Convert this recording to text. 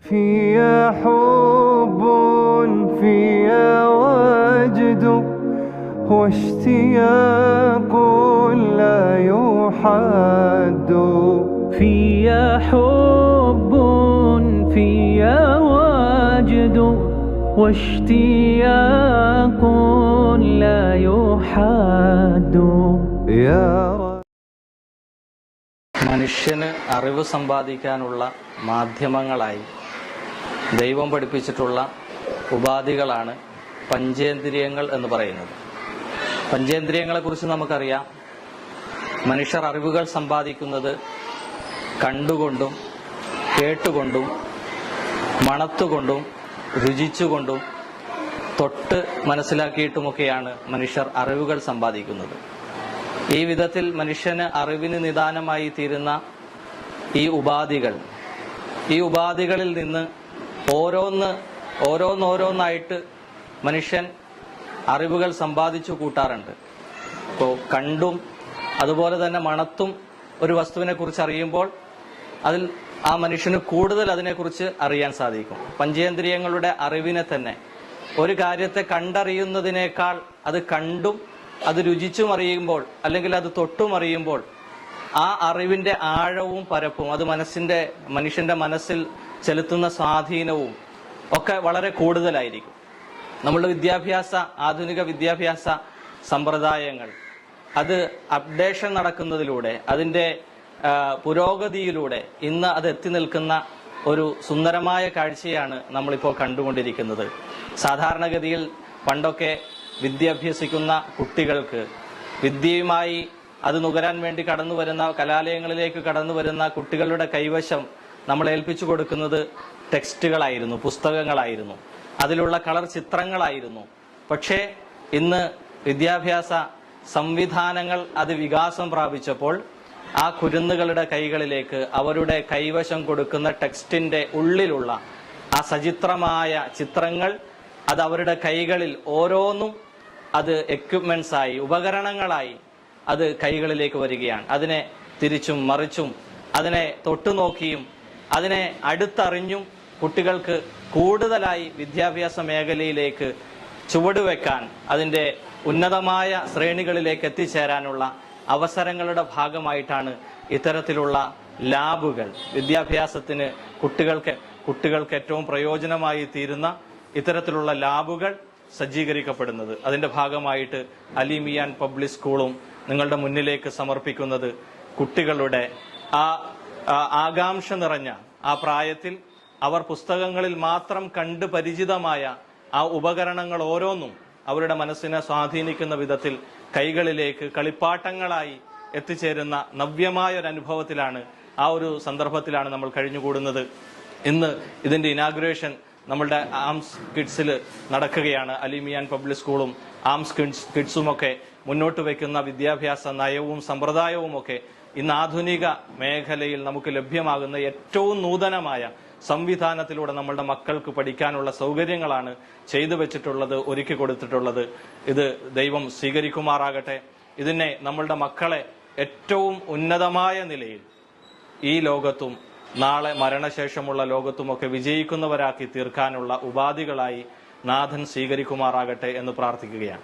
فيها حب فيها وجد واشتياق لا يحد فيها حب فيها وجد واشتياق لا يحد يا മനുഷ്യന് അറിവ് സമ്പാദിക്കാനുള്ള മാധ്യമങ്ങളായി ദൈവം പഠിപ്പിച്ചിട്ടുള്ള ഉപാധികളാണ് പഞ്ചേന്ദ്രിയങ്ങൾ എന്ന് പറയുന്നത്. പഞ്ചേന്ദ്രിയങ്ങളെക്കുറിച്ച് നമുക്കറിയാം. മനുഷ്യർ അറിവുകൾ സമ്പാദിക്കുന്നത് കണ്ടുകൊണ്ടും കേട്ടുകൊണ്ടും മണത്തുകൊണ്ടും രുചിച്ചുകൊണ്ടും തൊട്ട് മനസ്സിലാക്കിയിട്ടുമൊക്കെയാണ് മനുഷ്യർ അറിവുകൾ സമ്പാദിക്കുന്നത്. ഈ വിധത്തിൽ മനുഷ്യന് അറിവിന് നിദാനമായി തീരുന്ന ഈ ഉപാധികളിൽ നിന്ന് ഓരോന്നോരോന്നായിട്ട് മനുഷ്യൻ അറിവുകൾ സമ്പാദിച്ചു കൂട്ടാറുണ്ട്. ഇപ്പോൾ കണ്ടും അതുപോലെ തന്നെ മണത്തും ഒരു വസ്തുവിനെ കുറിച്ച് അറിയുമ്പോൾ അതിൽ ആ മനുഷ്യന് കൂടുതൽ അതിനെക്കുറിച്ച് അറിയാൻ സാധിക്കും. പഞ്ചേന്ദ്രിയങ്ങളുടെ അറിവിനെ തന്നെ ഒരു കാര്യത്തെ കണ്ടറിയുന്നതിനേക്കാൾ അത് കണ്ടും അത് രുചിച്ചും അറിയുമ്പോൾ അല്ലെങ്കിൽ അത് തൊട്ടും അറിയുമ്പോൾ ആ അറിവിന്റെ ആഴവും പരപ്പും അത് മനുഷ്യന്റെ മനസ്സിൽ ചെലുത്തുന്ന സ്വാധീനവും ഒക്കെ വളരെ കൂടുതലായിരിക്കും. നമ്മളുടെ ആധുനിക വിദ്യാഭ്യാസ സമ്പ്രദായങ്ങൾ അത് അപ്ഡേഷൻ നടക്കുന്നതിലൂടെ അതിന്റെ പുരോഗതിയിലൂടെ ഇന്ന് അത് എത്തി നിൽക്കുന്ന ഒരു സുന്ദരമായ കാഴ്ചയാണ് നമ്മളിപ്പോൾ കണ്ടുകൊണ്ടിരിക്കുന്നത്. സാധാരണഗതിയിൽ പണ്ടൊക്കെ വിദ്യാഭ്യസിക്കുന്ന കുട്ടികൾക്ക് വിദ്യയുമായി അത് നുകരാൻ വേണ്ടി കലാലയങ്ങളിലേക്ക് കടന്നു വരുന്ന കുട്ടികളുടെ കൈവശം നമ്മൾ ഏൽപ്പിച്ചു കൊടുക്കുന്നത് ടെക്സ്റ്റുകളായിരുന്നു, പുസ്തകങ്ങളായിരുന്നു, അതിലുള്ള കളർ ചിത്രങ്ങളായിരുന്നു. പക്ഷേ ഇന്ന് വിദ്യാഭ്യാസ സംവിധാനങ്ങൾ അത് വികാസം പ്രാപിച്ചപ്പോൾ ആ കുരുന്നുകളുടെ കൈകളിലേക്ക് അവരുടെ കൈവശം കൊടുക്കുന്ന ടെക്സ്റ്റിന്റെ ഉള്ളിലുള്ള ആ സചിത്രമായ ചിത്രങ്ങൾ അത് അവരുടെ കൈകളിൽ ഓരോന്നും അത് എക്യുപ്മെന്റ്സ് ആയി, ഉപകരണങ്ങളായി അത് കൈകളിലേക്ക് വരികയാണ്. അതിനെ തിരിച്ചും മറിച്ചും അതിനെ തൊട്ടുനോക്കിയും അതിനെ അടുത്തറിഞ്ഞും കുട്ടികൾക്ക് കൂടുതലായി വിദ്യാഭ്യാസ മേഖലയിലേക്ക് ചുവടുവെക്കാൻ, അതിൻ്റെ ഉന്നതമായ ശ്രേണികളിലേക്ക് എത്തിച്ചേരാനുള്ള അവസരങ്ങളുടെ ഭാഗമായിട്ടാണ് ഇത്തരത്തിലുള്ള ലാബുകൾ, വിദ്യാഭ്യാസത്തിന് കുട്ടികൾക്ക് ഏറ്റവും പ്രയോജനമായി തീരുന്ന ഇത്തരത്തിലുള്ള ലാബുകൾ സജ്ജീകരിക്കപ്പെടുന്നത്. അതിന്റെ ഭാഗമായിട്ട് അലിമിയാൻ പബ്ലിക് സ്കൂളും നിങ്ങളുടെ മുന്നിലേക്ക് സമർപ്പിക്കുന്നത് കുട്ടികളുടെ ആകാംക്ഷ നിറഞ്ഞ ആ പ്രായത്തിൽ അവർ പുസ്തകങ്ങളിൽ മാത്രം കണ്ട് പരിചിതമായ ആ ഉപകരണങ്ങൾ ഓരോന്നും അവരുടെ മനസ്സിനെ സ്വാധീനിക്കുന്ന വിധത്തിൽ കൈകളിലേക്ക് കളിപ്പാട്ടങ്ങളായി എത്തിച്ചേരുന്ന നവ്യമായ ഒരു അനുഭവത്തിലാണ്, ആ ഒരു സന്ദർഭത്തിലാണ് നമ്മൾ കഴിഞ്ഞുകൂടുന്നത്. ഇന്ന് ഇതിന്റെ ഇനാഗുറേഷൻ നമ്മളുടെ ആംസ് കിഡ്സിൽ നടക്കുകയാണ്. അലിമിയാൻ പബ്ലിക് സ്കൂളും ആംസ് കിഡ്സുമൊക്കെ മുന്നോട്ട് വയ്ക്കുന്ന വിദ്യാഭ്യാസ നയവും സമ്പ്രദായവും ഒക്കെ ഇന്ന് ആധുനിക മേഖലയിൽ നമുക്ക് ലഭ്യമാകുന്ന ഏറ്റവും നൂതനമായ സംവിധാനത്തിലൂടെ നമ്മളുടെ മക്കൾക്ക് പഠിക്കാനുള്ള സൗകര്യങ്ങളാണ് ചെയ്തു വെച്ചിട്ടുള്ളത്, ഒരുക്കി കൊടുത്തിട്ടുള്ളത്. ഇത് ദൈവം സ്വീകരിക്കുമാറാകട്ടെ. ഇതിനെ നമ്മളുടെ മക്കളെ ഏറ്റവും ഉന്നതമായ നിലയിൽ ഈ ലോകത്തും നാളെ മരണശേഷമുള്ള ലോകത്തുമൊക്കെ വിജയിക്കുന്നവരാക്കി തീർക്കാനുള്ള ഉപാധികളായി നാഥൻ സ്വീകരിക്കുമാറാകട്ടെ എന്ന് പ്രാർത്ഥിക്കുകയാണ്.